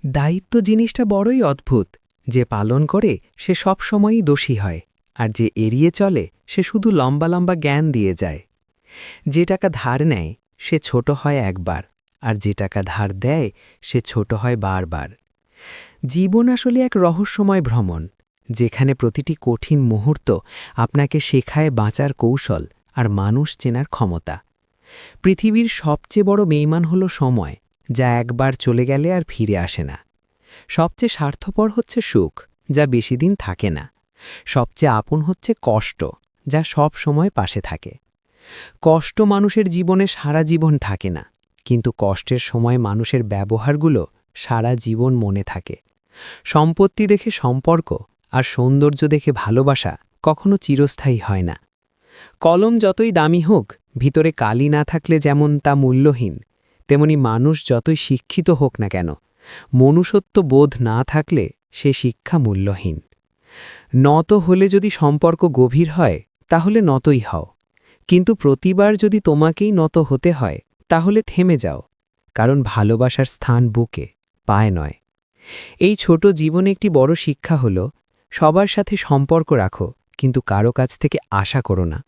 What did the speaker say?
দায়িত্ব জিনিসটা বড়ই অদ্ভুত। যে পালন করে সে সব সময়ই দোষী হয়, আর যে এড়িয়ে চলে সে শুধু লম্বা লম্বা জ্ঞান দিয়ে যায়। যে টাকা ধার নেয় সে ছোট হয় একবার, আর যে টাকা ধার দেয় সে ছোট হয় বারবার। জীবন আসলে এক রহস্যময় ভ্রমণ, যেখানে প্রতিটি কঠিন মুহূর্ত আপনাকে শেখায় বাঁচার কৌশল আর মানুষ চেনার ক্ষমতা। পৃথিবীর সবচেয়ে বড় বেঈমান হল সময়, যা একবার চলে গেলে আর ফিরে আসে না। সবচেয়ে স্বার্থপর হচ্ছে সুখ, যা বেশি দিন থাকে না। সবচেয়ে আপন হচ্ছে কষ্ট, যা সব সময় পাশে থাকে। কষ্ট মানুষের জীবনে সারা জীবন থাকে না, কিন্তু কষ্টের সময় মানুষের ব্যবহারগুলো সারা জীবন মনে থাকে। সম্পত্তি দেখে সম্পর্ক আর সৌন্দর্য দেখে ভালোবাসা কখনো চিরস্থায়ী হয় না। কলম যতই দামি হোক, ভিতরে কালি না থাকলে যেমন তা মূল্যহীন, তেমনি মানুষ যতই শিক্ষিত হোক না কেন, মনুষ্যত্ব বোধ না থাকলে সে শিক্ষা মূল্যহীন। নত হলে যদি সম্পর্ক গভীর হয়, তাহলে নতই হও। কিন্তু প্রতিবার যদি তোমাকেই নত হতে হয়, তাহলে থেমে যাও, কারণ ভালোবাসার স্থান বুকে, পায়ে নয়। এই ছোট জীবনে একটি বড় শিক্ষা হল, সবার সাথে সম্পর্ক রাখো, কিন্তু কারো কাছ থেকে আশা করো না।